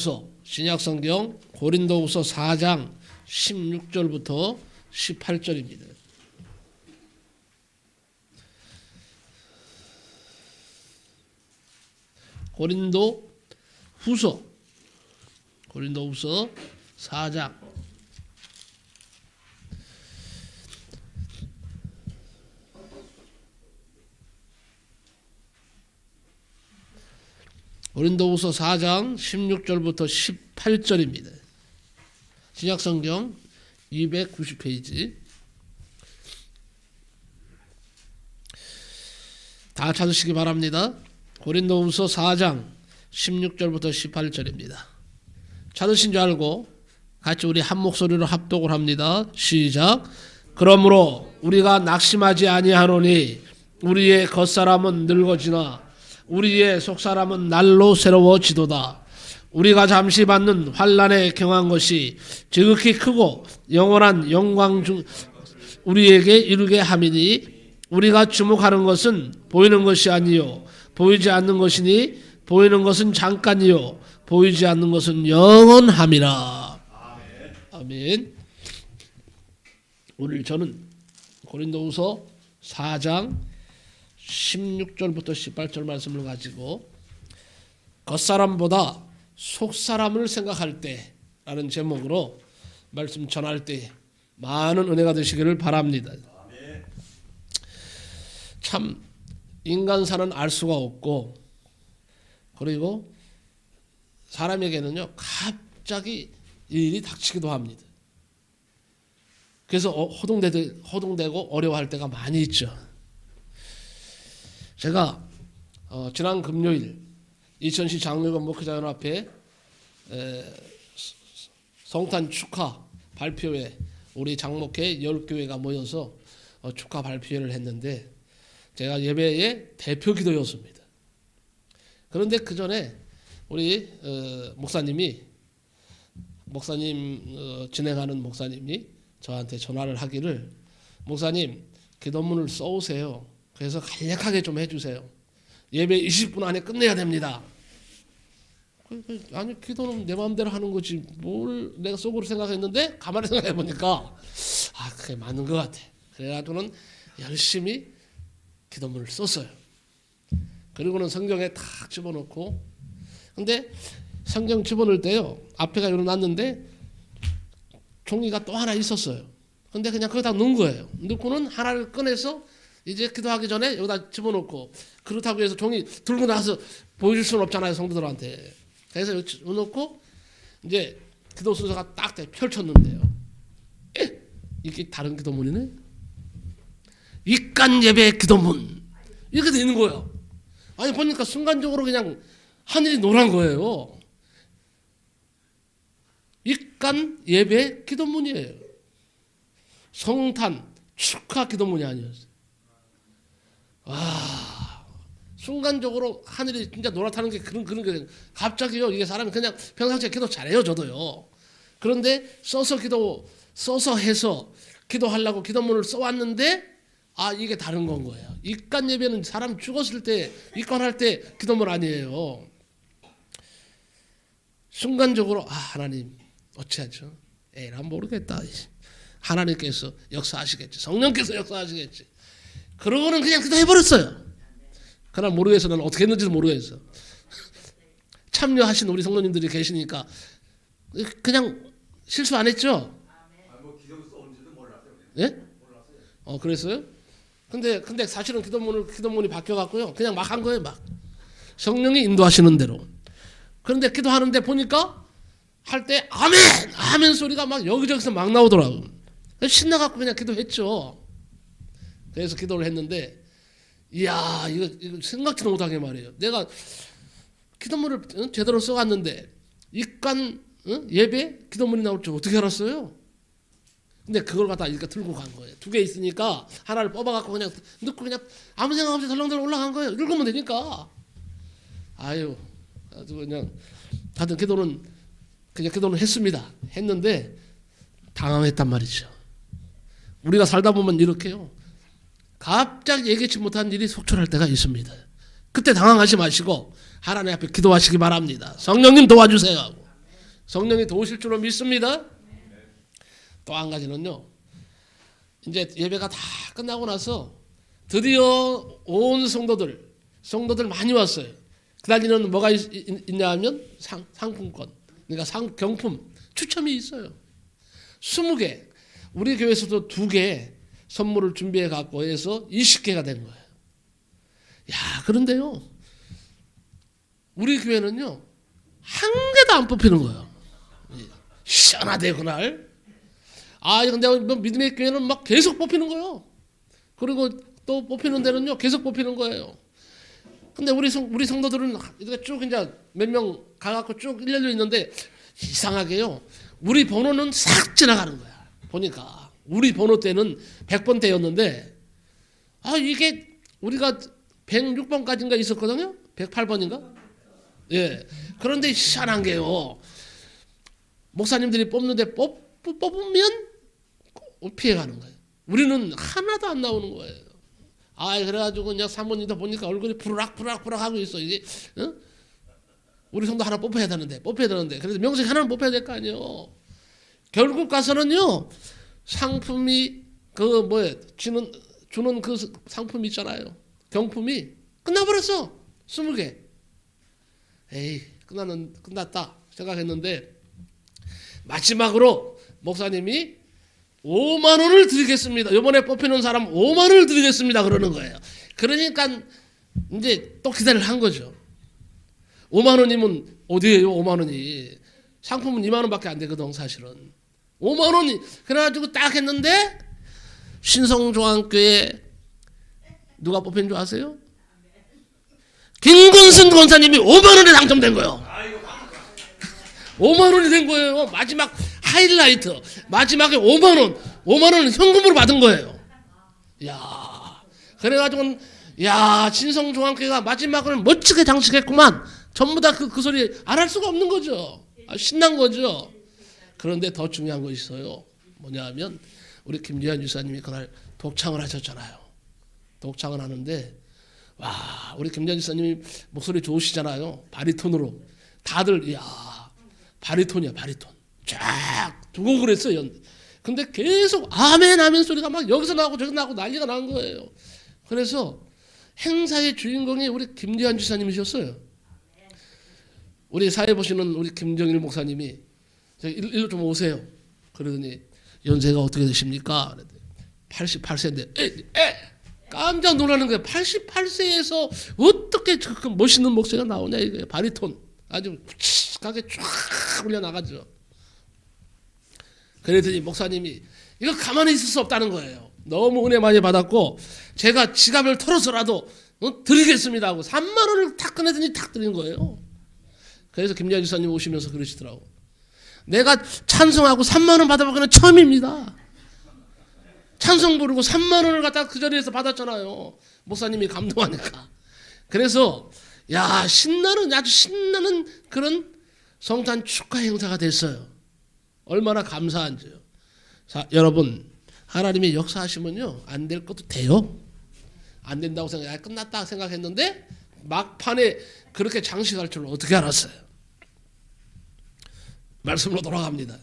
고린도후서 신약성경 고린도후서 4장 16절부터 18절입니다. 고린도후서 4장 고린도후서 4장 16절부터 18절입니다. 신약성경 290페이지 다 찾으시기 바랍니다. 고린도후서 4장 16절부터 18절입니다. 찾으신 줄 알고 같이 우리 한 목소리로 합독을 합니다. 시작. 그러므로 우리가 낙심하지 아니하노니 우리의 겉사람은 늙어지나 우리의 속사람은 날로 새로워지도다. 우리가 잠시 받는 환난에 경한 것이 지극히 크고 영원한 영광 중 우리에게 이르게 함이니 우리가 주목하는 것은 보이는 것이 아니요 보이지 않는 것이니 보이는 것은 잠깐이요 보이지 않는 것은 영원함이라. 아멘. 오늘 저는 고린도후서 4장 16절부터 18절 말씀을 가지고 겉사람보다 속사람을 생각할 때라는 제목으로 말씀 전할 때 많은 은혜가 되시기를 바랍니다. 참 인간사는 알 수가 없고 그리고 사람에게는요 갑자기 일이 닥치기도 합니다. 그래서 호동되고 어려워할 때가 많이 있죠. 제가 지난 금요일 이천시 장로관 목회자연합회 성탄 축하 발표회 우리 장목회 10교회가 모여서 축하 발표회를 했는데 제가 예배의 대표 기도였습니다. 그런데 그 전에 우리 목사님 진행하는 목사님이 저한테 전화를 하기를 목사님 기도문을 써오세요. 그래서 간략하게 좀 해주세요. 예배 20분 안에 끝내야 됩니다. 아니 기도는 내 마음대로 하는 거지 뭘 내가 속으로 생각했는데 가만히 생각해 보니까 그게 맞는 것 같아. 그래가지고는 열심히 기도문을 썼어요. 그리고는 성경에 탁 집어넣고 근데 성경 집어넣을 때요 앞에가 열어놨는데 종이가 또 하나 있었어요. 근데 그냥 거기다 넣은 거예요. 넣고는 하나를 꺼내서 이제 기도하기 전에 여기다 집어넣고 그렇다고 해서 종이 들고 나서 보여줄 수는 없잖아요 성도들한테. 그래서 여기 넣고 이제 기도 순서가 딱 펼쳤는데요. 이게 다른 기도문이네. 입간 예배 기도문 이렇게 돼 있는 거예요. 아니 보니까 순간적으로 그냥 하늘이 노란 거예요. 입간 예배 기도문이에요. 성탄 축하 기도문이 아니었어요. 순간적으로 하늘이 진짜 노랗다는 게 그런 게 갑자기요. 이게 사람이 그냥 평상시에 기도 잘해요. 저도요. 그런데 써서 해서 기도하려고 기도문을 써왔는데 이게 다른 건 거예요. 입간 예배는 사람 죽었을 때 입간할 때 기도문 아니에요. 순간적으로 하나님 어찌하죠? 난 모르겠다. 하나님께서 역사하시겠지. 성령께서 역사하시겠지. 그러고는 그냥 기도해버렸어요. 그날 모르겠어. 나는 어떻게 했는지도 모르겠어. 참여하신 우리 성도님들이 계시니까 그냥 실수 안 했죠? 기도문 써온지도 몰랐어요. 예? 그랬어요? 근데 사실은 기도문이 바뀌어갖고요. 그냥 막 한 거예요. 막 성령이 인도하시는 대로. 그런데 기도하는데 보니까 할 때 아멘 소리가 막 여기저기서 막 나오더라고. 신나갖고 그냥 기도했죠. 그래서 기도를 했는데 이야 이거 생각지도 못하게 말이에요. 내가 기도문을 제대로 써왔는데 입간 예배 기도문이 나올 줄 어떻게 알았어요? 근데 그걸 갖다 이렇게 들고 간 거예요. 2개 있으니까 하나를 뽑아갖고 그냥 넣고 그냥 아무 생각 없이 덜렁덜렁 올라간 거예요. 읽으면 되니까. 아주 그냥 하여튼 기도는 했습니다. 했는데 당황했단 말이죠. 우리가 살다 보면 이렇게요. 갑자기 예기치 못한 일이 속출할 때가 있습니다. 그때 당황하지 마시고 하나님 앞에 기도하시기 바랍니다. 성령님 도와주세요 하고. 성령이 도우실 줄로 믿습니다. 또 한 가지는요. 이제 예배가 다 끝나고 나서 드디어 온 성도들 많이 왔어요. 그 달에는 뭐가 있냐 하면 상품권, 그러니까 경품 추첨이 있어요. 20개. 우리 교회에서도 2개 선물을 준비해 갖고 해서 20개가 된 거예요. 야, 그런데요. 우리 교회는요. 한 개도 안 뽑히는 거예요. 시원하대 그날. 근데 믿음의 교회는 막 계속 뽑히는 거예요. 그리고 또 뽑히는 데는요. 계속 뽑히는 거예요. 근데 우리 성도들은 이렇게 쭉 이제 몇 명 가갖고 쭉 일렬로 있는데 이상하게요. 우리 번호는 싹 지나가는 거야. 보니까 우리 번호 때는 100번대였는데 이게 우리가 106번까지인가 있었거든요. 108번인가? 예. 그런데 희한한 게요. 목사님들이 뽑는데 뽑으면 피해가는 거예요. 우리는 하나도 안 나오는 거예요. 그래가지고 그냥 사모님도 보니까 얼굴이 부르락부르락 하고 있어. 이게 우리 성도 하나 뽑아야 되는데. 그래서 명색 하나는 뽑아야 될 거 아니에요. 결국 가서는요. 상품이 주는 그 상품 있잖아요. 경품이 끝나버렸어. 20개. 에이, 끝났다 생각했는데 마지막으로 목사님이 5만 원을 드리겠습니다. 이번에 뽑히는 사람 5만 원을 드리겠습니다. 그러는 거예요. 그러니까 이제 또 기대를 한 거죠. 5만 원이면 어디에요? 5만 원이. 상품은 2만 원밖에 안 되거든 사실은. 5만 원이. 그래가지고 딱 했는데 신성조항교회 누가 뽑힌 줄 아세요? 김근순 권사님이 5만 원에 당첨된 거예요. 5만 원이 된 거예요. 마지막 하이라이트. 마지막에 5만 원. 5만 원은 현금으로 받은 거예요. 야, 그래가지고 신성종합교회가 마지막을 멋지게 장식했구만. 전부 다 그 소리 안 할 수가 없는 거죠. 신난 거죠. 그런데 더 중요한 것이 있어요. 뭐냐 하면 우리 김재현 유사님이 그날 독창을 하셨잖아요. 독창을 하는데 우리 김재현 유사님이 목소리 좋으시잖아요. 바리톤으로. 다들 바리톤이야, 바리톤. 쫙 두고 그랬어요. 근데 계속 아멘 소리가 막 여기서 나오고 저기서 나오고 난리가 난 거예요. 그래서 행사의 주인공이 우리 김재환 지사님이셨어요. 우리 사회 보시는 우리 김정일 목사님이 일로 좀 오세요. 그러더니 연세가 어떻게 되십니까? 88세인데 깜짝 놀라는 거예요. 88세에서 어떻게 그 멋있는 목소리가 나오냐 이거예요. 바리톤. 아주 푹하게 쫙 올려나가죠. 그랬더니 목사님이 이거 가만히 있을 수 없다는 거예요. 너무 은혜 많이 받았고 제가 지갑을 털어서라도 드리겠습니다 하고 3만 원을 탁 꺼내더니 탁 드린 거예요. 그래서 김재환 지사님 오시면서 그러시더라고. 내가 찬송하고 3만 원 받아보기는 처음입니다. 찬송 부르고 3만 원을 갖다 그 자리에서 받았잖아요. 목사님이 감동하니까. 그래서 아주 신나는 그런 성탄 축하 행사가 됐어요. 얼마나 감사한지요. 자, 여러분 하나님이 역사하시면요 안 될 것도 돼요. 안 된다고 끝났다 생각했는데 막판에 그렇게 장식할 줄 어떻게 알았어요. 말씀으로 돌아갑니다.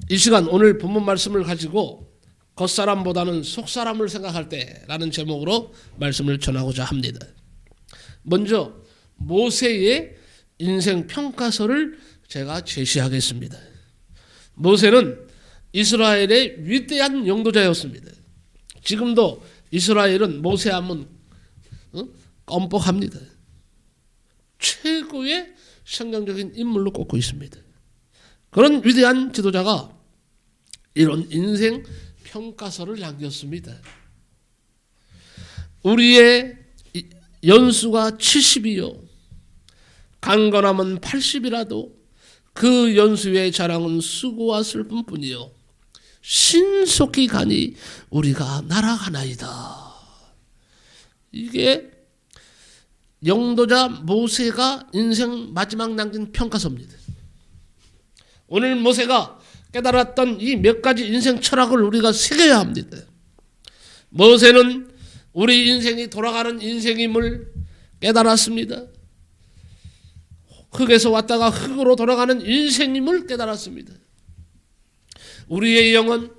이 시간 오늘 본문 말씀을 가지고 겉사람보다는 속사람을 생각할 때라는 제목으로 말씀을 전하고자 합니다. 먼저 모세의 인생 평가서를 제가 제시하겠습니다. 모세는 이스라엘의 위대한 영도자였습니다. 지금도 이스라엘은 모세하면 껌뻑합니다. 최고의 성경적인 인물로 꼽고 있습니다. 그런 위대한 지도자가 이런 인생 평가서를 남겼습니다. 우리의 연수가 70이요 강건함은 80이라도 그 연수의 자랑은 수고와 슬픔뿐이요 신속히 가니 우리가 날아가나이다. 이게 영도자 모세가 인생 마지막 남긴 평가서입니다. 오늘 모세가 깨달았던 이 몇 가지 인생 철학을 우리가 새겨야 합니다. 모세는 우리 인생이 돌아가는 인생임을 깨달았습니다. 흙에서 왔다가 흙으로 돌아가는 인생임을 깨달았습니다. 우리의 영은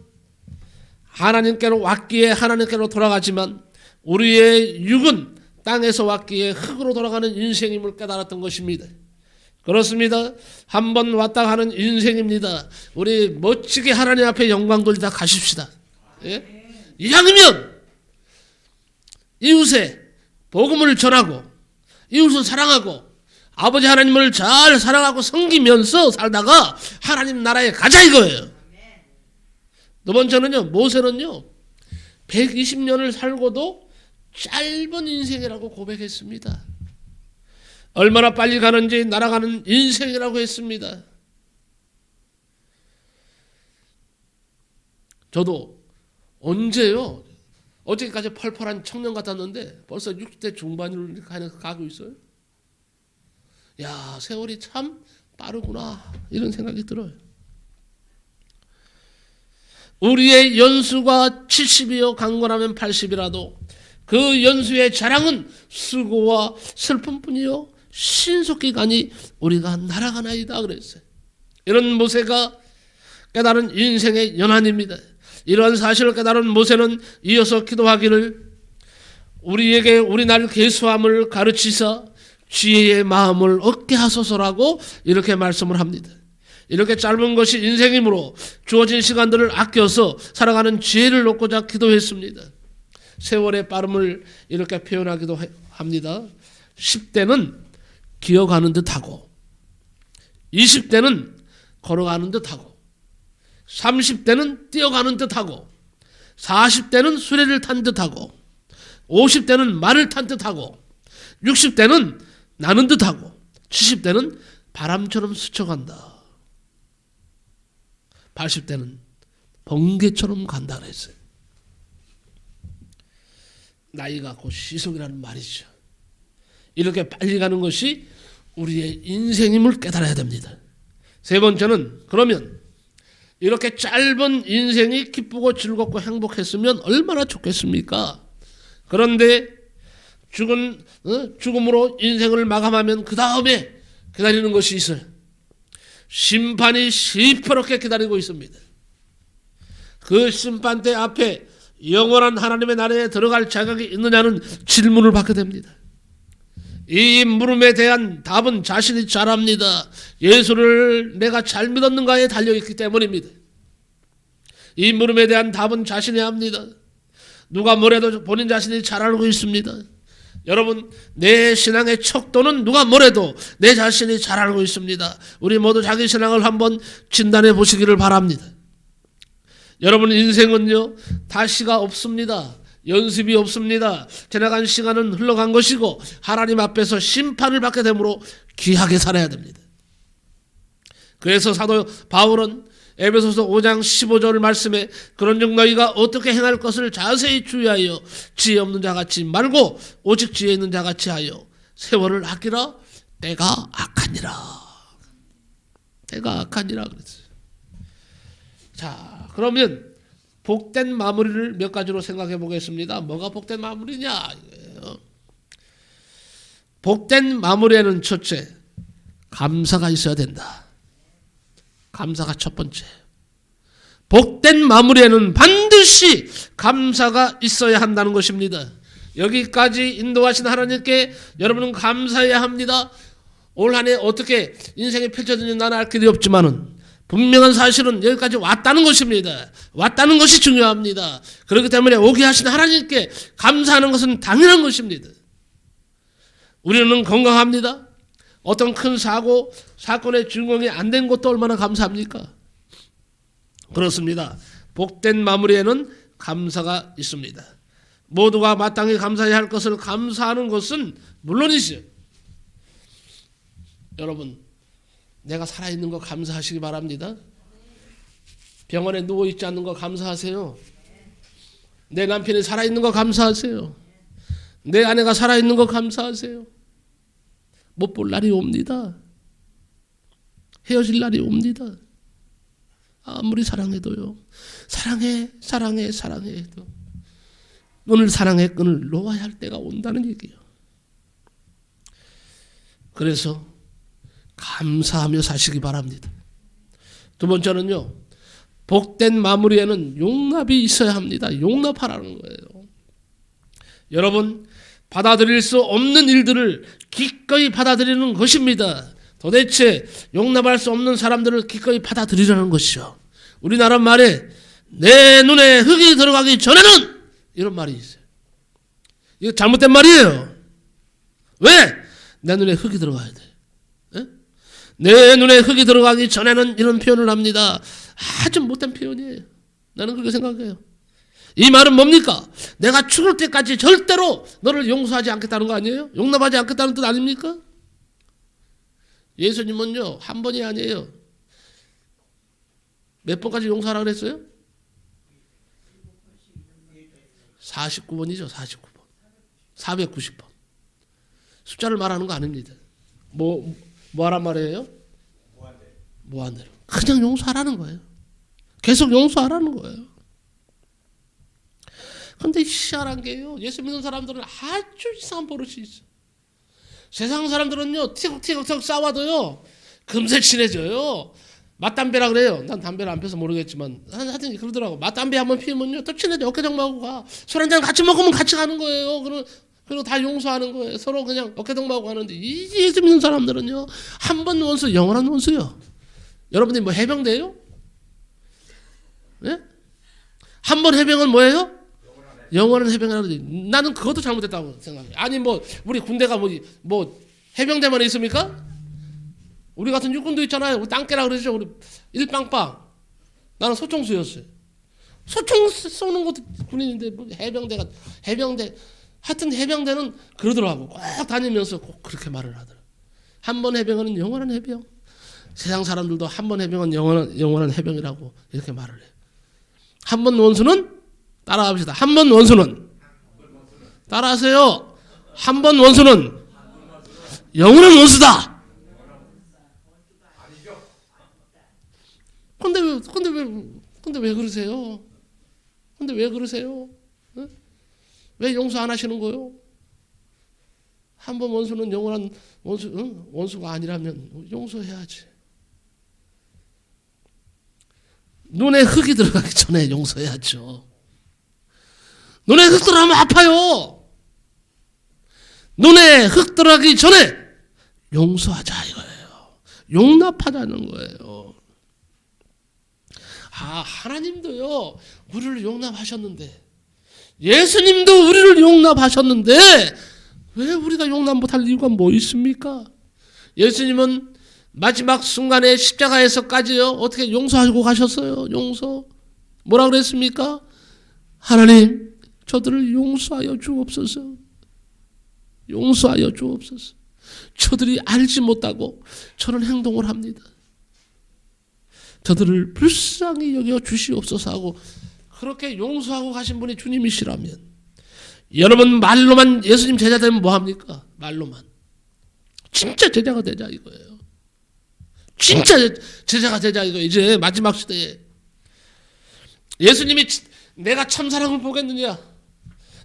하나님께로 왔기에 하나님께로 돌아가지만 우리의 육은 땅에서 왔기에 흙으로 돌아가는 인생임을 깨달았던 것입니다. 그렇습니다. 한번 왔다 가는 인생입니다. 우리 멋지게 하나님 앞에 영광 돌리다 가십시다. 예? 이왕이면 이웃에 복음을 전하고 이웃을 사랑하고 아버지 하나님을 잘 사랑하고 섬기면서 살다가 하나님 나라에 가자 이거예요. 두 번째는요, 모세는요 120년을 살고도 짧은 인생이라고 고백했습니다. 얼마나 빨리 가는지 날아가는 인생이라고 했습니다. 저도 언제요? 어제까지 펄펄한 청년 같았는데 벌써 60대 중반을 가고 있어요. 야, 세월이 참 빠르구나 이런 생각이 들어요. 우리의 연수가 70이요 강건하면 80이라도 그 연수의 자랑은 수고와 슬픔뿐이요 신속히 가니 우리가 날아가나이다 그랬어요. 이런 모세가 깨달은 인생의 연한입니다. 이러한 사실을 깨달은 모세는 이어서 기도하기를 우리에게 우리 날 계수함을 가르치사 지혜의 마음을 얻게 하소서라고 이렇게 말씀을 합니다. 이렇게 짧은 것이 인생이므로 주어진 시간들을 아껴서 살아가는 지혜를 얻고자 기도했습니다. 세월의 빠름을 이렇게 표현하기도 합니다. 10대는 기어가는 듯하고 20대는 걸어가는 듯하고 30대는 뛰어가는 듯하고 40대는 수레를 탄 듯하고 50대는 말을 탄 듯하고 60대는 나는 듯하고 70대는 바람처럼 스쳐간다. 80대는 번개처럼 간다 그랬어요. 나이가 곧 시속이라는 말이죠. 이렇게 빨리 가는 것이 우리의 인생임을 깨달아야 됩니다. 세 번째는 그러면 이렇게 짧은 인생이 기쁘고 즐겁고 행복했으면 얼마나 좋겠습니까? 그런데 죽음으로 인생을 마감하면 그 다음에 기다리는 것이 있어요. 심판이 시퍼렇게 기다리고 있습니다. 그 심판대 앞에 영원한 하나님의 나라에 들어갈 자격이 있느냐는 질문을 받게 됩니다. 이 물음에 대한 답은 자신이 잘 압니다. 예수를 내가 잘 믿었는가에 달려있기 때문입니다. 이 물음에 대한 답은 자신이 압니다. 누가 뭐래도 본인 자신이 잘 알고 있습니다. 여러분, 내 신앙의 척도는 누가 뭐래도 내 자신이 잘 알고 있습니다. 우리 모두 자기 신앙을 한번 진단해 보시기를 바랍니다. 여러분, 인생은요 다시가 없습니다. 연습이 없습니다. 지나간 시간은 흘러간 것이고 하나님 앞에서 심판을 받게 되므로 귀하게 살아야 됩니다. 그래서 사도 바울은 에베소서 5장 15절 말씀에 그런즉 너희가 어떻게 행할 것을 자세히 주의하여 지혜 없는 자같이 말고 오직 지혜 있는 자같이 하여 세월을 아끼라. 때가 악하니라. 때가 악하니라 그랬어요. 자, 그러면 복된 마무리를 몇 가지로 생각해 보겠습니다. 뭐가 복된 마무리냐 이거예요. 복된 마무리에는 첫째, 감사가 있어야 된다. 감사가 첫 번째. 복된 마무리에는 반드시 감사가 있어야 한다는 것입니다. 여기까지 인도하신 하나님께 여러분은 감사해야 합니다. 올 한 해 어떻게 인생이 펼쳐지는지 나는 알 길이 없지만은 분명한 사실은 여기까지 왔다는 것입니다. 왔다는 것이 중요합니다. 그렇기 때문에 오게 하신 하나님께 감사하는 것은 당연한 것입니다. 우리는 건강합니다. 어떤 큰 사건의 주인공이 안 된 것도 얼마나 감사합니까? 그렇습니다. 복된 마무리에는 감사가 있습니다. 모두가 마땅히 감사해야 할 것을 감사하는 것은 물론이죠. 여러분, 내가 살아있는 거 감사하시기 바랍니다. 병원에 누워있지 않는 거 감사하세요. 내 남편이 살아있는 거 감사하세요. 내 아내가 살아있는 거 감사하세요. 못 볼 날이 옵니다. 헤어질 날이 옵니다. 아무리 사랑해도요. 사랑해 해도 오늘 사랑의 끈을 놓아야 할 때가 온다는 얘기예요. 그래서 감사하며 사시기 바랍니다. 두 번째는요, 복된 마무리에는 용납이 있어야 합니다. 용납하라는 거예요. 여러분, 받아들일 수 없는 일들을 기꺼이 받아들이는 것입니다. 도대체 용납할 수 없는 사람들을 기꺼이 받아들이라는 것이죠. 우리나라 말에 내 눈에 흙이 들어가기 전에는 이런 말이 있어요. 이거 잘못된 말이에요. 왜? 내 눈에 흙이 들어가야 돼. 에? 내 눈에 흙이 들어가기 전에는 이런 표현을 합니다. 아주 못된 표현이에요. 나는 그렇게 생각해요. 이 말은 뭡니까? 내가 죽을 때까지 절대로 너를 용서하지 않겠다는 거 아니에요? 용납하지 않겠다는 뜻 아닙니까? 예수님은요, 한 번이 아니에요. 몇 번까지 용서하라 그랬어요? 49번이죠. 49번. 490번. 숫자를 말하는 거 아닙니다. 뭐 하란 말이에요? 무한대로. 그냥 용서하라는 거예요. 계속 용서하라는 거예요. 근데 희한한 게요, 예수 믿는 사람들은 아주 이상한 버릇이 있어. 세상 사람들은요, 티격태격 싸워도요, 금세 친해져요. 맞담배라 그래요. 난 담배를 안 펴서 모르겠지만 하여튼 그러더라고. 맞담배 한번 피우면요 또 친해져. 어깨동무하고 가. 술 한잔 같이 먹으면 같이 가는 거예요. 그리고 다 용서하는 거예요. 서로 그냥 어깨동무하고 가는데 이 예수 믿는 사람들은요, 한 번 원수 영원한 원수요. 여러분들이 뭐 해병대예요? 예? 한 번 해병은 뭐예요? 영원한 해병이라고. 나는 그것도 잘못됐다고 생각해요. 아니 뭐 우리 군대가 뭐 해병대만 있습니까? 우리 같은 육군도 있잖아요. 우리 땅깨라 그러죠. 우리 일빵빵. 나는 소총수였어요. 소총 쏘는 것도 군인인데 뭐 해병대 하여튼 해병대는 그러더라고. 꼭 다니면서 꼭 그렇게 말을 하더라고. 한 번 해병은 영원한 해병. 세상 사람들도 한 번 해병은 영원한 해병이라고 이렇게 말을 해요. 한 번 원수는 따라합시다. 한 번 원수는 따라하세요. 한 번 원수는 영원한 원수다. 근데 왜 그러세요? 근데 왜 그러세요? 어? 왜 용서 안 하시는 거요? 한 번 원수는 영원한 원수가 아니라면 용서해야지. 눈에 흙이 들어가기 전에 용서해야죠. 눈에 흙 들어가면 아파요. 눈에 흙 들어가기 전에 용서하자 이거예요. 용납하자는 거예요. 하나님도요, 우리를 용납하셨는데, 예수님도 우리를 용납하셨는데, 왜 우리가 용납 못할 이유가 뭐 있습니까? 예수님은 마지막 순간에 십자가에서까지요, 어떻게 용서하고 가셨어요? 용서. 뭐라 그랬습니까? 하나님, 저들을 용서하여 주옵소서. 용서하여 주옵소서. 저들이 알지 못하고 저런 행동을 합니다. 저들을 불쌍히 여겨 주시옵소서 하고 그렇게 용서하고 가신 분이 주님이시라면, 여러분 말로만 예수님 제자 되면 뭐합니까? 말로만. 진짜 제자가 되자 이거예요. 진짜 제자가 되자 이거. 이제 마지막 시대에 예수님이 내가 참 사랑을 보겠느냐,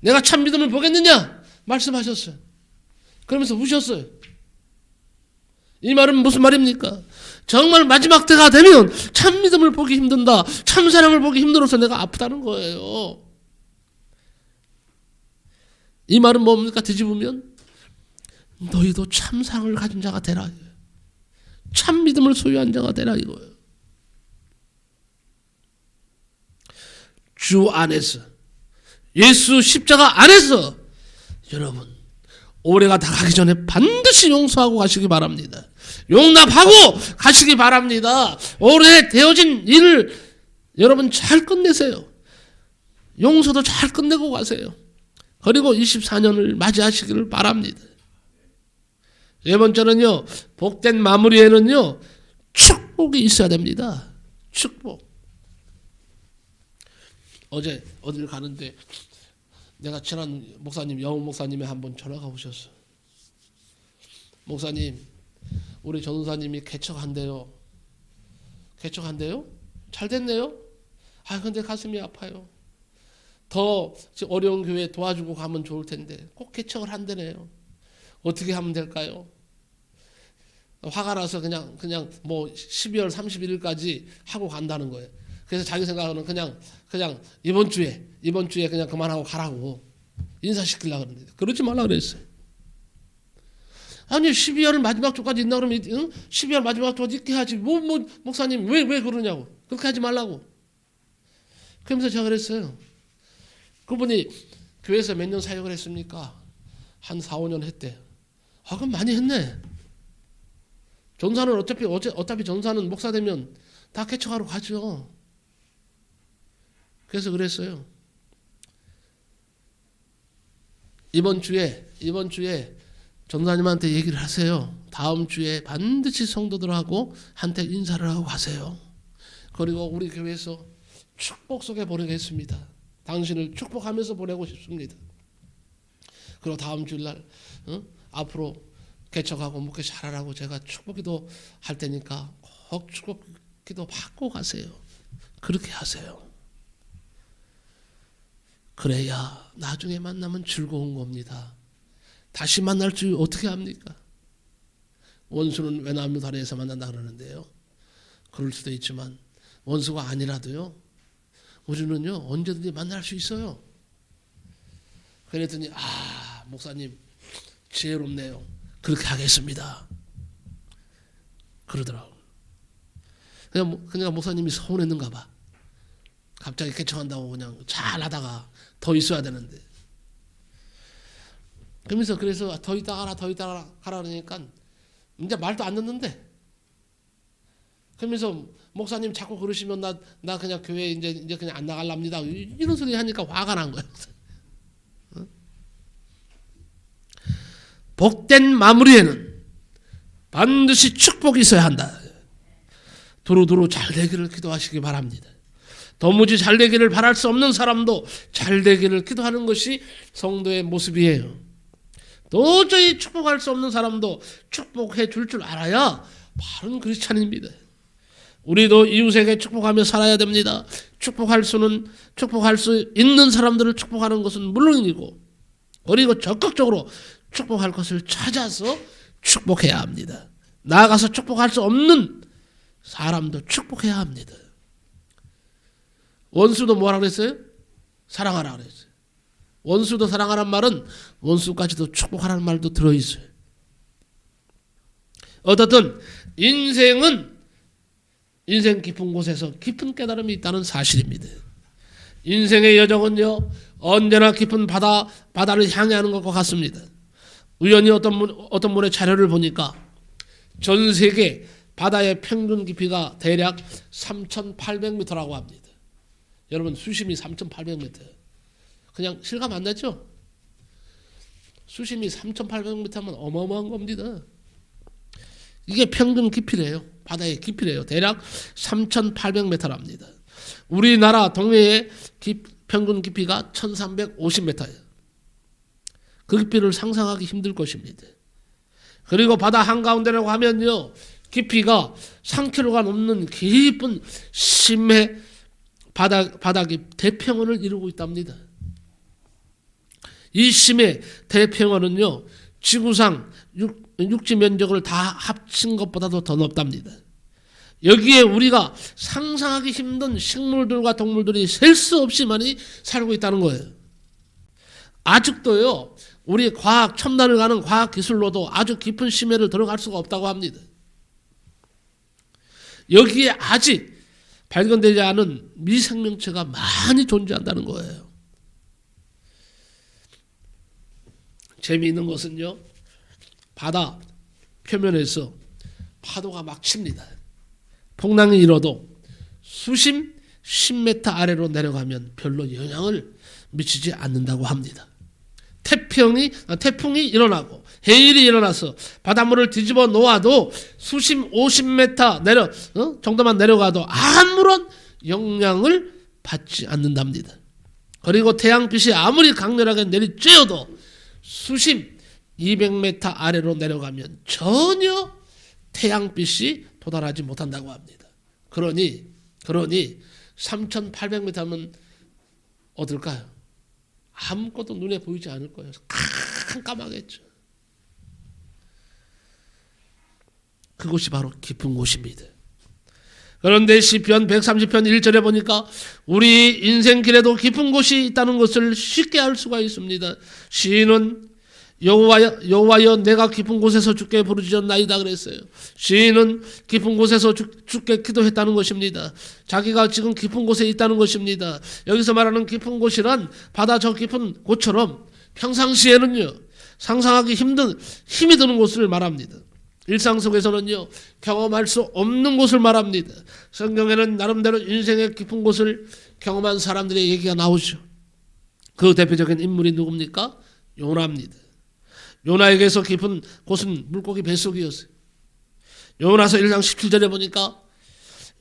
내가 참 믿음을 보겠느냐 말씀하셨어요. 그러면서 우셨어요. 이 말은 무슨 말입니까? 정말 마지막 때가 되면 참 믿음을 보기 힘든다, 참 사랑을 보기 힘들어서 내가 아프다는 거예요. 이 말은 뭡니까? 뒤집으면 너희도 참 사랑을 가진 자가 되라, 참 믿음을 소유한 자가 되라 이거예요. 주 안에서, 예수 십자가 안에서 여러분 올해가 다 가기 전에 반드시 용서하고 가시기 바랍니다. 용납하고 가시기 바랍니다. 올해 되어진 일을 여러분 잘 끝내세요. 용서도 잘 끝내고 가세요. 그리고 24년을 맞이하시기를 바랍니다. 네 번째는요, 복된 마무리에는요, 축복이 있어야 됩니다. 축복. 어제 어딜 가는데 내가 친한 목사님, 영웅 목사님이 한번 전화가 오셨어. 목사님, 우리 전도사님이 개척한대요. 개척한대요? 잘 됐네요? 근데 가슴이 아파요. 더 어려운 교회 도와주고 가면 좋을 텐데 꼭 개척을 한대네요. 어떻게 하면 될까요? 화가 나서 그냥 뭐 12월 31일까지 하고 간다는 거예요. 그래서 자기 생각은 그냥 이번 주에 그냥 그만하고 가라고 인사시키려고 그러는데 그러지 말라 그랬어요. 아니 12월 마지막 주까지 있나 그러면 12월 마지막 주까지 있게 하지 뭐 목사님 왜 그러냐고 그렇게 하지 말라고. 그러면서 제가 그랬어요. 그분이 교회에서 몇 년 사역을 했습니까? 한 4, 5년 했대요. 아 그럼 많이 했네. 전사는 어차피 전사는 목사 되면 다 개척하러 가죠. 그래서 그랬어요. 이번 주에 전사님한테 얘기를 하세요. 다음 주에 반드시 성도들하고 한테 인사를 하고 가세요. 그리고 우리 교회에서 축복 속에 보내겠습니다. 당신을 축복하면서 보내고 싶습니다. 그리고 다음 주일날 앞으로 개척하고 목회 잘하라고 제가 축복기도 할 테니까 꼭 축복기도 받고 가세요. 그렇게 하세요. 그래야 나중에 만나면 즐거운 겁니다. 다시 만날 줄 어떻게 합니까? 원수는 외나무 다리에서 만난다 그러는데요. 그럴 수도 있지만 원수가 아니라도요. 우리는요 언제든지 만날 수 있어요. 그랬더니 목사님 지혜롭네요. 그렇게 하겠습니다. 그러더라고. 그냥 목사님이 서운했는가 봐. 갑자기 개척한다고 그냥 잘하다가 더 있어야 되는데. 그래서 더 있다가 가라 그러니까 이제 말도 안 듣는데. 그러면서 목사님 자꾸 그러시면 나 그냥 교회 이제 그냥 안 나갈랍니다. 이런 소리 하니까 화가 난 거예요. 복된 마무리에는 반드시 축복이 있어야 한다. 두루두루 잘 되기를 기도하시기 바랍니다. 도무지 잘 되기를 바랄 수 없는 사람도 잘 되기를 기도하는 것이 성도의 모습이에요. 도저히 축복할 수 없는 사람도 축복해 줄 알아야 바른 크리스찬입니다. 우리도 이웃에게 축복하며 살아야 됩니다. 축복할 수 있는 사람들을 축복하는 것은 물론이고 그리고 적극적으로 축복할 것을 찾아서 축복해야 합니다. 나아가서 축복할 수 없는 사람도 축복해야 합니다. 원수도 뭐라 그랬어요? 사랑하라 그랬어요. 원수도 사랑하라는 말은 원수까지도 축복하라는 말도 들어있어요. 어떻든 인생 깊은 곳에서 깊은 깨달음이 있다는 사실입니다. 인생의 여정은요 언제나 깊은 바다를 향해 하는 것과 같습니다. 우연히 어떤 분의 자료를 보니까 전 세계 바다의 평균 깊이가 대략 3,800m라고 합니다. 여러분 수심이 3,800m. 그냥 실감 안 나죠? 수심이 3,800m면 어마어마한 겁니다. 이게 평균 깊이래요. 바다의 깊이래요. 대략 3,800m랍니다. 우리나라 동해의 평균 깊이가 1,350m예요. 그 깊이를 상상하기 힘들 것입니다. 그리고 바다 한가운데라고 하면요. 깊이가 3km가 넘는 깊은 심해 바닥이 대평원을 이루고 있답니다. 이 심해 대평원은요. 지구상 육지 면적을 다 합친 것보다도 더 넓답니다. 여기에 우리가 상상하기 힘든 식물들과 동물들이 셀 수 없이 많이 살고 있다는 거예요. 아직도요. 우리 첨단을 가는 과학 기술로도 아주 깊은 심해를 들어갈 수가 없다고 합니다. 여기에 아직 발견되지 않은 미생명체가 많이 존재한다는 거예요. 재미있는 것은요. 바다 표면에서 파도가 막 칩니다. 풍랑이 일어도 수심 10m 아래로 내려가면 별로 영향을 미치지 않는다고 합니다. 태풍이 일어나고 해일이 일어나서 바닷물을 뒤집어 놓아도 수심 50m 정도만 내려가도 아무런 영향을 받지 않는답니다. 그리고 태양빛이 아무리 강렬하게 내리쬐어도 수심 200m 아래로 내려가면 전혀 태양빛이 도달하지 못한다고 합니다. 그러니 3,800m면 어떨까요? 아무것도 눈에 보이지 않을 거예요. 깜깜하겠죠. 그곳이 바로 깊은 곳입니다. 그런데 시편 130편 1절에 보니까 우리 인생 길에도 깊은 곳이 있다는 것을 쉽게 알 수가 있습니다. 시인은 여호와여 내가 깊은 곳에서 주께 부르짖었나이다 그랬어요. 시인은 깊은 곳에서 주께 기도했다는 것입니다. 자기가 지금 깊은 곳에 있다는 것입니다. 여기서 말하는 깊은 곳이란 바다 저 깊은 곳처럼 평상시에는요 상상하기 힘든 힘이 드는 곳을 말합니다. 일상 속에서는요 경험할 수 없는 곳을 말합니다. 성경에는 나름대로 인생의 깊은 곳을 경험한 사람들의 얘기가 나오죠. 그 대표적인 인물이 누굽니까? 요나입니다. 요나에게서 깊은 곳은 물고기 뱃속이었어요. 요나서 1장 17절에 보니까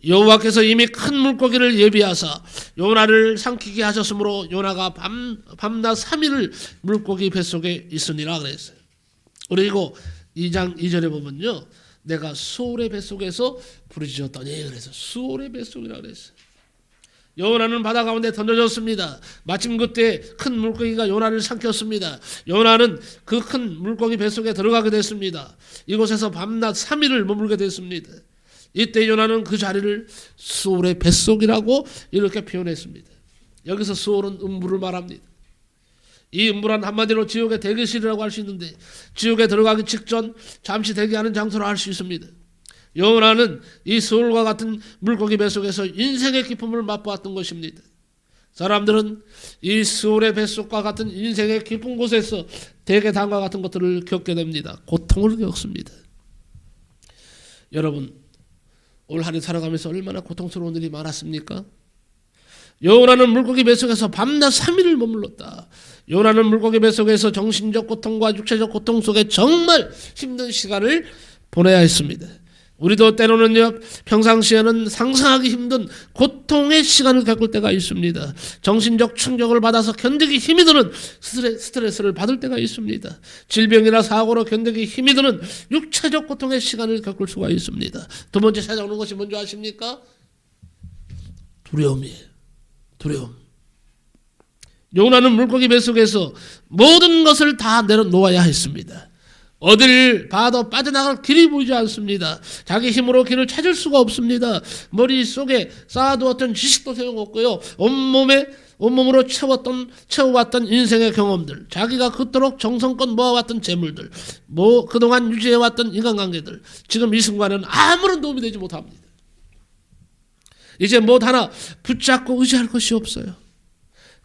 여호와께서 이미 큰 물고기를 예비하사 요나를 삼키게 하셨으므로 요나가 밤낮 3일을 물고기 뱃속에 있으니라 그랬어요. 그리고 2장 2절에 보면요 내가 수올의 뱃속에서 부르짖었더니 그래서 수올의 뱃속이라 그랬어요. 요나는 바다 가운데 던져졌습니다. 마침 그때 큰 물고기가 요나를 삼켰습니다. 요나는 그 큰 물고기 뱃속에 들어가게 됐습니다. 이곳에서 밤낮 3일을 머물게 됐습니다. 이때 요나는 그 자리를 수올의 뱃속이라고 이렇게 표현했습니다. 여기서 수올은 음부를 말합니다. 이 음부란 한마디로 지옥의 대기실이라고 할 수 있는데 지옥에 들어가기 직전 잠시 대기하는 장소로 할 수 있습니다. 요나는 이 수올과 같은 물고기 뱃속에서 인생의 기쁨을 맛보았던 것입니다. 사람들은 이 수올의 뱃속과 같은 인생의 깊은 곳에서 대괴담과 같은 것들을 겪게 됩니다. 고통을 겪습니다. 여러분 올 한 해 살아가면서 얼마나 고통스러운 일이 많았습니까? 요나는 물고기 뱃속에서 밤낮 3일을 머물렀다. 요나는 물고기 뱃속에서 정신적 고통과 육체적 고통 속에 정말 힘든 시간을 보내야 했습니다. 우리도 때로는요 평상시에는 상상하기 힘든 고통의 시간을 겪을 때가 있습니다. 정신적 충격을 받아서 견디기 힘이 드는 스트레스를 받을 때가 있습니다. 질병이나 사고로 견디기 힘이 드는 육체적 고통의 시간을 겪을 수가 있습니다. 두 번째 찾아오는 것이 뭔지 아십니까? 두려움이에요. 두려움. 요나는 물고기 뱃속에서 모든 것을 다 내려놓아야 했습니다. 어딜 봐도 빠져나갈 길이 보이지 않습니다. 자기 힘으로 길을 찾을 수가 없습니다. 머릿속에 쌓아두었던 지식도 소용없고요. 온몸으로 채워왔던 인생의 경험들, 자기가 그토록 정성껏 모아왔던 재물들, 그동안 유지해왔던 인간관계들, 지금 이 순간에는 아무런 도움이 되지 못합니다. 이제 못 하나 붙잡고 의지할 것이 없어요.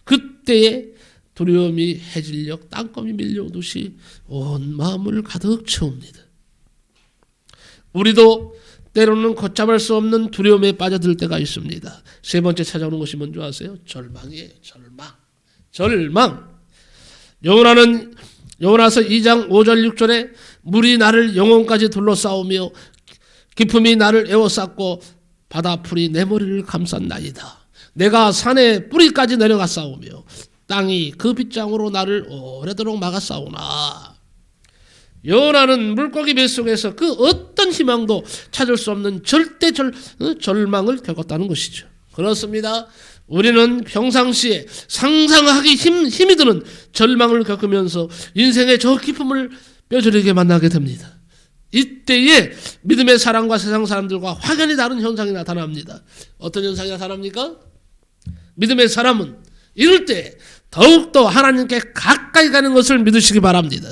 그때에 두려움이 해질녘 땅거미 밀려오듯이 온 마음을 가득 채웁니다. 우리도 때로는 걷잡을 수 없는 두려움에 빠져들 때가 있습니다. 세 번째 찾아오는 것이 뭔지 아세요? 절망이에요. 절망. 요나서 2장 5절 6절에 물이 나를 영혼까지 둘러싸우며 깊음이 나를 에워쌌고 바다풀이 내 머리를 감쌌나이다. 내가 산의 뿌리까지 내려가 싸우며 땅이 그 빗장으로 나를 오래도록 막아 싸우나. 요나는 물고기 뱃속에서 그 어떤 희망도 찾을 수 없는 절망을 겪었다는 것이죠. 그렇습니다. 우리는 평상시에 상상하기 힘이 드는 절망을 겪으면서 인생의 저 깊음을 뼈저리게 만나게 됩니다. 이때에 믿음의 사람과 세상 사람들과 확연히 다른 현상이 나타납니다. 어떤 현상이 나타납니까? 믿음의 사람은 이럴 때 더욱더 하나님께 가까이 가는 것을 믿으시기 바랍니다.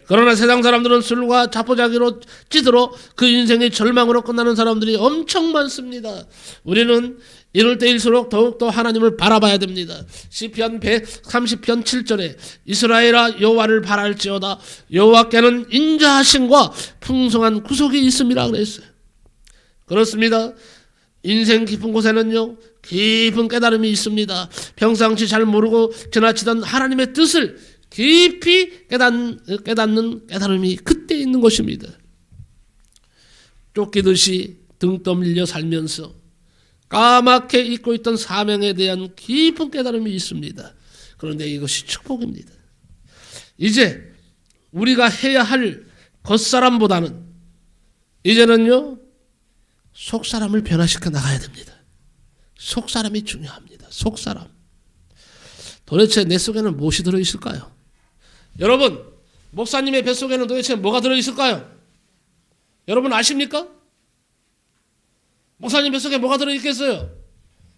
그러나 세상 사람들은 술과 자포자기로 찌들어 그 인생이 절망으로 끝나는 사람들이 엄청 많습니다. 우리는 이럴 때일수록 더욱더 하나님을 바라봐야 됩니다. 시편 130편 7절에 이스라엘아 여호와를 바랄지어다 여호와께는 인자하심과 풍성한 구속이 있음이라 그랬어요. 그렇습니다. 인생 깊은 곳에는요 깊은 깨달음이 있습니다. 평상시 잘 모르고 지나치던 하나님의 뜻을 깊이 깨닫는 깨달음이 그때 있는 것입니다. 쫓기듯이 등 떠밀려 살면서 까맣게 잊고 있던 사명에 대한 깊은 깨달음이 있습니다. 그런데 이것이 축복입니다. 이제 우리가 해야 할 겉사람보다는 이제는요 속사람을 변화시켜 나가야 됩니다. 속사람이 중요합니다. 속사람. 도대체 내 속에는 무엇이 들어있을까요? 여러분, 목사님의 뱃속에는 도대체 뭐가 들어있을까요? 여러분 아십니까? 목사님 뱃속에 뭐가 들어있겠어요?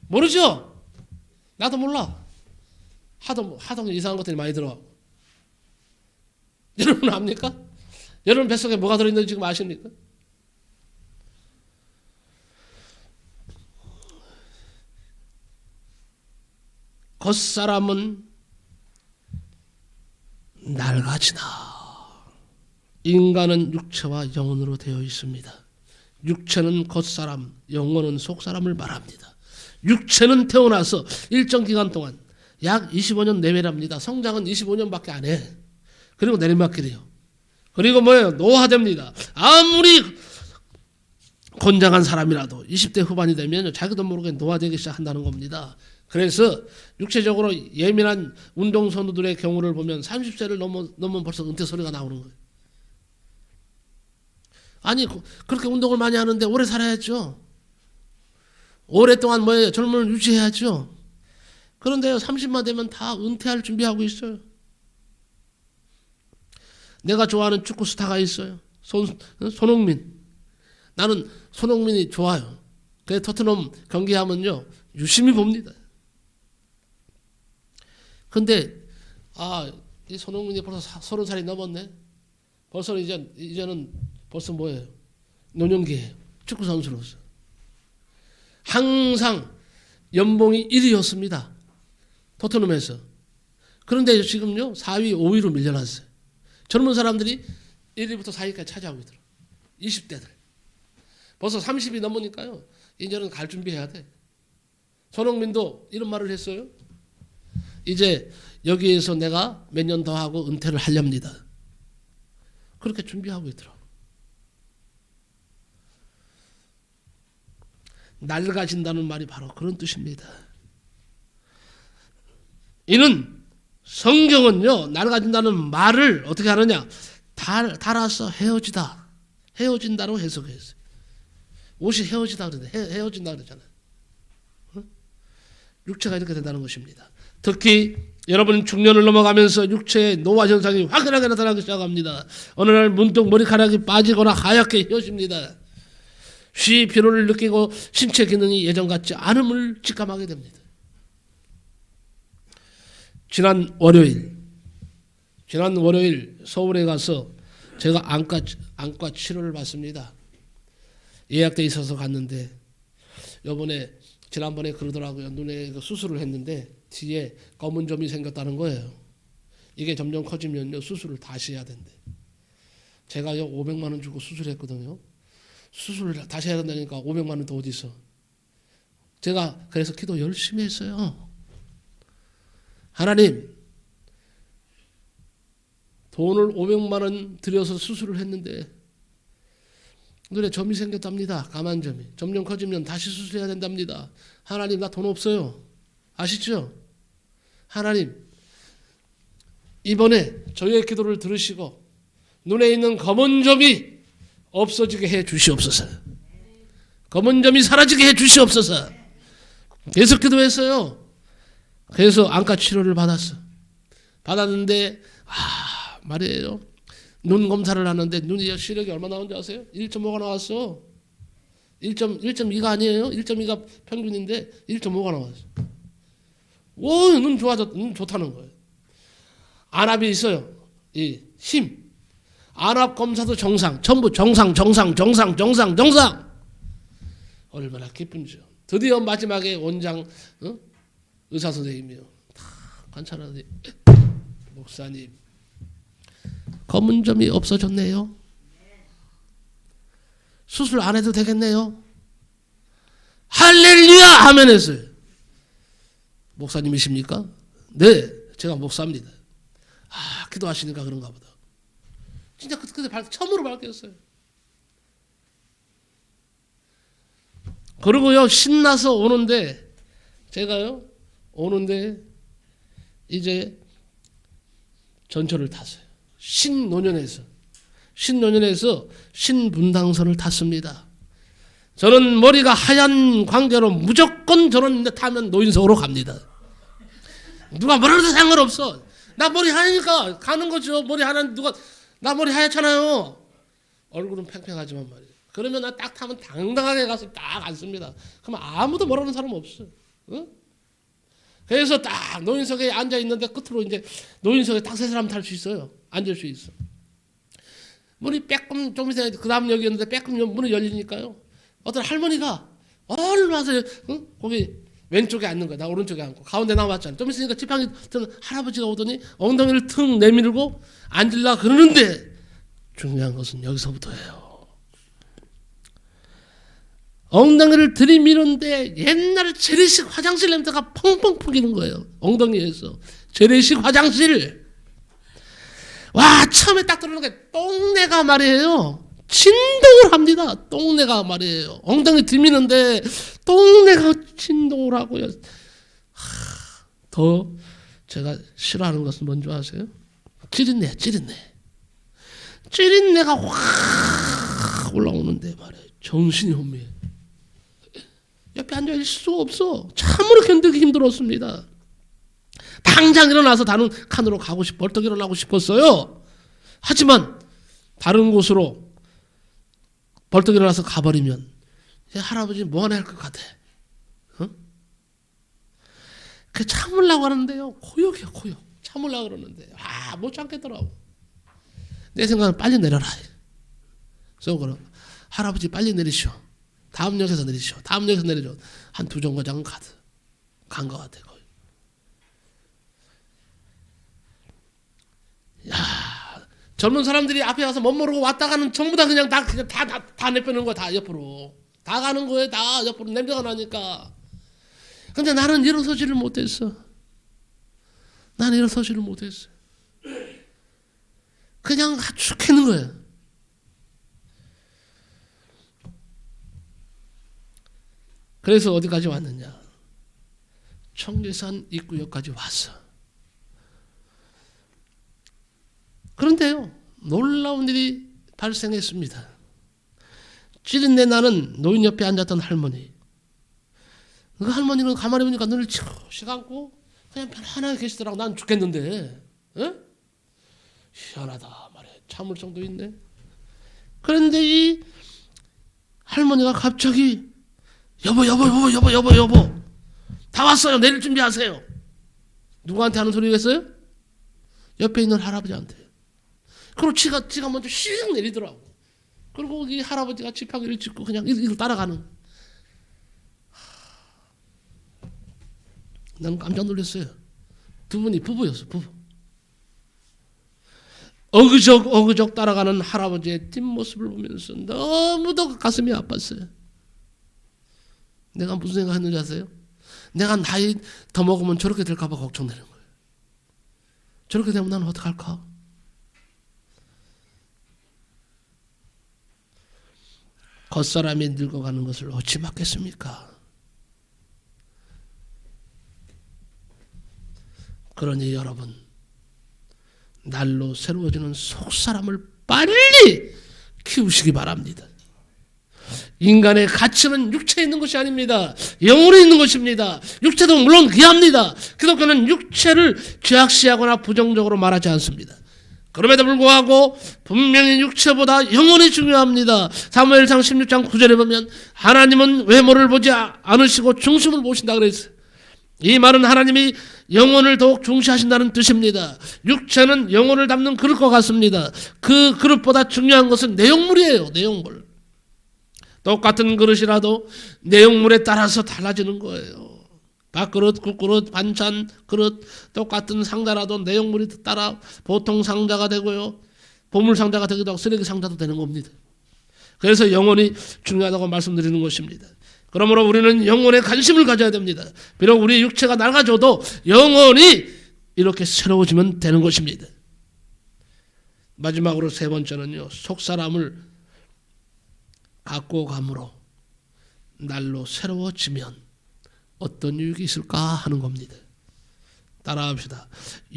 모르죠? 나도 몰라. 하도 이상한 것들이 많이 들어가고. 여러분 압니까? 여러분 뱃속에 뭐가 들어있는지 지금 아십니까? 겉사람은 낡아지나 인간은 육체와 영혼으로 되어 있습니다. 육체는 겉사람, 영혼은 속사람을 말합니다. 육체는 태어나서 일정 기간 동안 약 25년 내외랍니다. 성장은 25년밖에 안 해. 그리고 내리막길이요. 그리고 뭐예요? 노화됩니다. 아무리 건장한 사람이라도 20대 후반이 되면 자기도 모르게 노화되기 시작한다는 겁니다. 그래서 육체적으로 예민한 운동선수들의 경우를 보면 30세를 넘으면 벌써 은퇴 소리가 나오는 거예요. 아니 그렇게 운동을 많이 하는데 오래 살아야죠. 오랫동안 뭐예요? 젊음을 유지해야죠. 그런데요 30만 되면 다 은퇴할 준비하고 있어요. 내가 좋아하는 축구 스타가 있어요. 손흥민. 나는 손흥민이 좋아요. 그래서 토트넘 경기하면요 유심히 봅니다. 근데 이 손흥민이 벌써 30살이 넘었네. 벌써 이제는 벌써 뭐예요? 노년기예요. 축구 선수로서. 항상 연봉이 1위였습니다. 토트넘에서. 그런데 지금요 4위, 5위로 밀려났어요. 젊은 사람들이 1위부터 4위까지 차지하고 있더라고요. 20대들. 벌써 30이 넘으니까요. 이제는 갈 준비해야 돼. 손흥민도 이런 말을 했어요. 이제 여기에서 내가 몇 년 더 하고 은퇴를 하렵니다. 그렇게 준비하고 있더라고요. 낡아진다는 말이 바로 그런 뜻입니다. 이는 성경은요 낡아진다는 말을 어떻게 하느냐 달아서 헤어진다고 해석했어요. 옷이 헤어지다 그러는데 헤어진다 그러잖아요. 육체가 이렇게 된다는 것입니다. 특히 여러분 중년을 넘어가면서 육체의 노화 현상이 확연하게 나타나기 시작합니다. 어느 날 문득 머리카락이 빠지거나 하얗게 휘어집니다. 쉬 피로를 느끼고 신체 기능이 예전 같지 않음을 직감하게 됩니다. 지난 월요일 서울에 가서 제가 안과 치료를 받습니다. 예약돼 있어서 갔는데 지난번에 그러더라고요. 눈에 수술을 했는데 뒤에 검은 점이 생겼다는 거예요. 이게 점점 커지면요 수술을 다시 해야 된대. 제가요 500만 원 주고 수술했거든요. 수술을 다시 해야 된다니까 500만 원 더 어디 있어. 제가 그래서 기도 열심히 했어요. 하나님, 돈을 500만 원 들여서 수술을 했는데 눈에 점이 생겼답니다. 감안점이. 점점 커지면 다시 수술해야 된답니다. 하나님, 나 돈 없어요. 아시죠? 하나님, 이번에 저희의 기도를 들으시고 눈에 있는 검은 점이 없어지게 해 주시옵소서. 검은 점이 사라지게 해 주시옵소서. 계속 기도했어요. 그래서 안과 치료를 받았는데 말이에요. 눈 검사를 하는데 눈이 시력이 얼마 나온지 아세요? 1.5가 나왔어. 1.2가 아니에요. 1.2가 평균인데 1.5가 나왔어. 오, 눈 좋다는 거예요. 안압이 있어요. 이 힘. 안압 검사도 정상. 전부 정상. 얼마나 기쁜지요. 드디어 마지막에 원장 의사 선생님이요. 다 관찰하더니 목사님 검은 점이 없어졌네요. 수술 안 해도 되겠네요. 할렐루야 하면 했어요. 목사님이십니까? 네, 제가 목사입니다. 기도하시니까 그런가 보다. 진짜 그때 처음으로 밝혔어요. 그리고요 신나서 오는데 제가요 오는데 이제 전철을 탔어요. 신노년에서 신분당선을 탔습니다. 저는 머리가 하얀 관계로 무조건 저런 데 타면 노인석으로 갑니다. 누가 뭐라도 상관없어. 나 머리 하얘니까 가는 거죠. 머리 하얀 나 머리 하얗잖아요. 얼굴은 팽팽하지만 말이에요. 그러면 나 딱 타면 당당하게 가서 딱 앉습니다. 그럼 아무도 뭐라는 사람 없어. 응? 그래서 딱 노인석에 앉아 있는데 끝으로 이제 노인석에 딱 세 사람 탈 수 있어요. 앉을 수 있어. 문이 빼끔 좀 있어야 그 다음 역이었는데 빼끔 문이 열리니까요. 어떤 할머니가 얼른 와서 응? 거기 왼쪽에 앉는 거야. 나 오른쪽에 앉고 가운데 나왔잖아. 좀 있으니까 지팡이 든 할아버지가 오더니 엉덩이를 툭 내밀고 앉으려 그러는데 중요한 것은 여기서부터예요. 엉덩이를 들이미는데 옛날 재래식 화장실 냄새가 펑펑 풍기는 거예요. 엉덩이에서. 재래식 화장실. 와, 처음에 딱 들어오는 게 똥내가 말이에요. 진동을 합니다. 똥내가 말이에요. 엉덩이 들미는데 똥내가 진동을 하고요. 더 제가 싫어하는 것은 뭔지 아세요? 찌릿내, 찌릿내. 찌릿내가 확 올라오는데 말이에요. 정신이 혼미해. 옆에 앉아있을 수가 없어. 참으로 견디기 힘들었습니다. 당장 일어나서 다른 칸으로 가고 싶어. 벌떡 일어나고 싶었어요. 하지만 다른 곳으로 벌떡 일어나서 가버리면 할아버지 뭐 하나 할 것 같아. 어? 그 참으려고 하는데요. 고역이야, 고역. 참으려고 그러는데 못 참겠더라고. 내 생각은 빨리 내려라. 그래서 그럼 할아버지 빨리 내리시오. 다음 역에서 내리시오. 다음 역에서 내리죠. 한 두 정거장은 간 것 같아. 거의. 야, 젊은 사람들이 앞에 와서 못 모르고 왔다 가는 전부 다 그냥 다 내빼는 거야. 다 옆으로. 다 가는 거예요. 다 옆으로 냄새가 나니까. 근데 나는 일어서지를 못했어. 나는 일어서지를 못했어. 그냥 죽겠는 거예요. 그래서 어디까지 왔느냐? 청계산 입구역까지 왔어. 그런데요, 놀라운 일이 발생했습니다. 찌릿내 나는 노인 옆에 앉았던 할머니. 그 할머니는 가만히 보니까 눈을 치고 감고 그냥 편안하게 계시더라고. 난 죽겠는데. 에? 희한하다 말이야. 참을성도 있네. 그런데 이 할머니가 갑자기 여보 다 왔어요. 내릴 준비하세요. 누구한테 하는 소리겠어요? 옆에 있는 할아버지한테. 그리고 지가 먼저 씩 내리더라고. 그리고 이 할아버지가 지팡이를 짚고 그냥 이걸 따라가는. 나는 깜짝 놀랐어요. 두 분이 부부였어. 부부. 어그적 따라가는 할아버지의 뒷모습을 보면서 너무도 가슴이 아팠어요. 내가 무슨 생각했는지 아세요? 내가 나이 더 먹으면 저렇게 될까 봐 걱정되는 거예요. 저렇게 되면 나는 어떡할까? 겉사람이 늙어가는 것을 어찌 막겠습니까? 그러니 여러분, 날로 새로워지는 속사람을 빨리 키우시기 바랍니다. 인간의 가치는 육체에 있는 것이 아닙니다. 영혼에 있는 것입니다. 육체도 물론 귀합니다. 기독교는 육체를 죄악시하거나 부정적으로 말하지 않습니다. 그럼에도 불구하고 분명히 육체보다 영혼이 중요합니다. 사무엘상 16장 9절에 보면 하나님은 외모를 보지 않으시고 중심을 보신다 그랬어요. 이 말은 하나님이 영혼을 더욱 중시하신다는 뜻입니다. 육체는 영혼을 담는 그릇과 같습니다. 그 그릇보다 중요한 것은 내용물이에요. 내용물. 똑같은 그릇이라도 내용물에 따라서 달라지는 거예요. 밥그릇, 국그릇, 반찬 그릇 똑같은 상자라도 내용물이 따라 보통 상자가 되고요. 보물 상자가 되기도 하고 쓰레기 상자도 되는 겁니다. 그래서 영혼이 중요하다고 말씀드리는 것입니다. 그러므로 우리는 영혼에 관심을 가져야 됩니다. 비록 우리 육체가 낡아져도 영혼이 이렇게 새로워지면 되는 것입니다. 마지막으로 세 번째는요. 속사람을 갖고 감으로 날로 새로워지면 어떤 유익이 있을까 하는 겁니다. 따라합시다.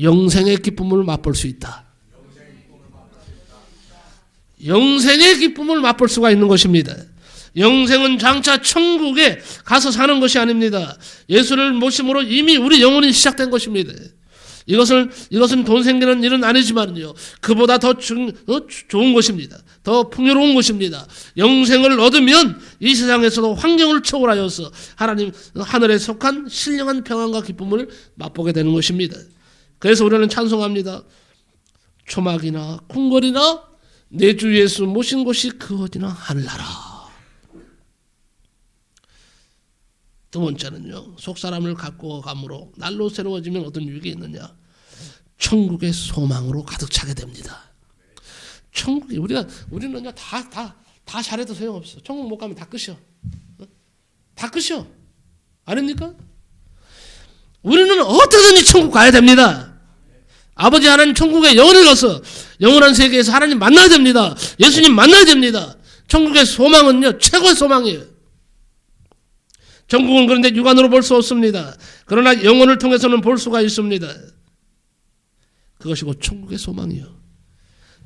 영생의 기쁨을 맛볼 수 있다. 영생의 기쁨을 맛볼 수가 있는 것입니다. 영생은 장차 천국에 가서 사는 것이 아닙니다. 예수를 모심으로 이미 우리 영혼이 시작된 것입니다. 이것은 돈 생기는 일은 아니지만요. 그보다 더 좋은 것입니다. 더 풍요로운 것입니다. 영생을 얻으면 이 세상에서도 환경을 초월하여서 하나님 하늘에 속한 신령한 평안과 기쁨을 맛보게 되는 것입니다. 그래서 우리는 찬송합니다. 초막이나 궁궐이나 내 주 예수 모신 곳이 그 어디나 하늘나라. 두 번째는요. 속사람을 갖고 감으로 날로 새로워지면 어떤 유익이 있느냐. 천국의 소망으로 가득 차게 됩니다. 천국이 우리는요 다 잘해도 소용없어. 천국 못 가면 다 끝이요. 다 끝이요. 아닙니까? 우리는 어떻게든지 천국 가야 됩니다. 아버지 하나님 천국에 영혼을 넣어서 영원한 세계에서 하나님 만나야 됩니다. 예수님 만나야 됩니다. 천국의 소망은요 최고의 소망이에요. 천국은 그런데 육안으로 볼 수 없습니다. 그러나 영혼을 통해서는 볼 수가 있습니다. 그것이 곧 천국의 소망이요.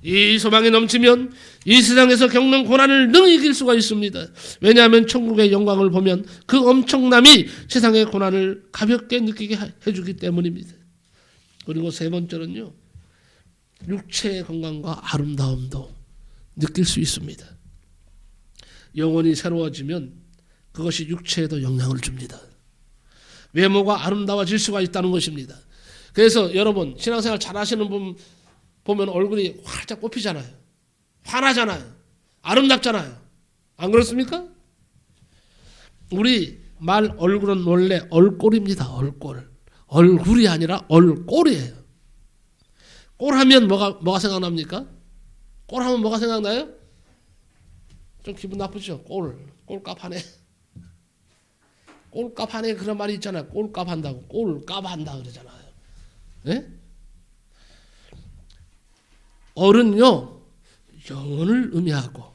이 소망이 넘치면 이 세상에서 겪는 고난을 능히 이길 수가 있습니다. 왜냐하면 천국의 영광을 보면 그 엄청남이 세상의 고난을 가볍게 느끼게 해주기 때문입니다. 그리고 세 번째는요. 육체의 건강과 아름다움도 느낄 수 있습니다. 영혼이 새로워지면 그것이 육체에도 영향을 줍니다. 외모가 아름다워질 수가 있다는 것입니다. 그래서 여러분 신앙생활 잘하시는 분 보면 얼굴이 활짝 뽑히잖아요. 환하잖아요. 아름답잖아요. 안 그렇습니까? 우리 말 얼굴은 원래 얼꼴입니다. 얼꼴. 얼굴이 아니라 얼꼴이에요. 꼴하면 뭐가 생각납니까? 꼴하면 뭐가 생각나요? 좀 기분 나쁘죠? 꼴값하네. 꼴값하네 그런 말이 있잖아요. 꼴값한다고. 꼴값한다 그러잖아요. 네? 얼은요 영혼을 의미하고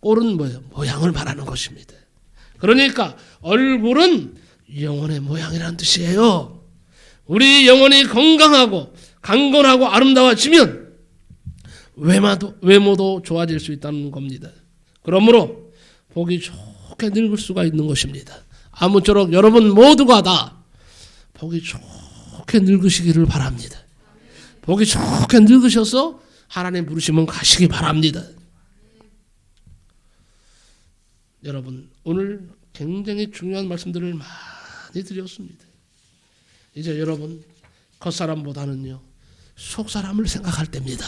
꼴은 뭐예요? 모양을 말하는 것입니다. 그러니까 얼굴은 영혼의 모양이라는 뜻이에요. 우리 영혼이 건강하고 강건하고 아름다워지면 외모도 좋아질 수 있다는 겁니다. 그러므로 보기 좋게 늙을 수가 있는 것입니다. 아무쪼록 여러분 모두가 다 보기 좋게 늙으시기를 바랍니다. 보기 좋게 늙으셔서 하나님 부르시면 가시기 바랍니다. 여러분 오늘 굉장히 중요한 말씀들을 많이 드렸습니다. 이제 여러분 겉사람보다는요 속사람을 생각할 때입니다.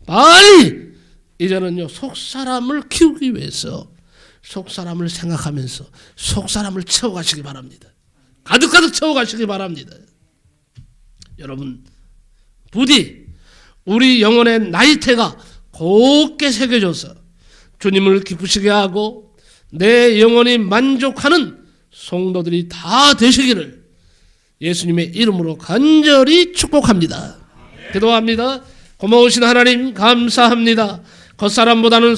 빨리 이제는요 속사람을 키우기 위해서 속사람을 생각하면서 속사람을 채워가시기 바랍니다. 가득가득 채워가시기 바랍니다. 여러분 부디 우리 영혼의 나이테가 곱게 새겨져서 주님을 기쁘시게 하고 내 영혼이 만족하는 성도들이 다 되시기를 예수님의 이름으로 간절히 축복합니다. 기도합니다. 고마우신 하나님 감사합니다. 겉사람보다는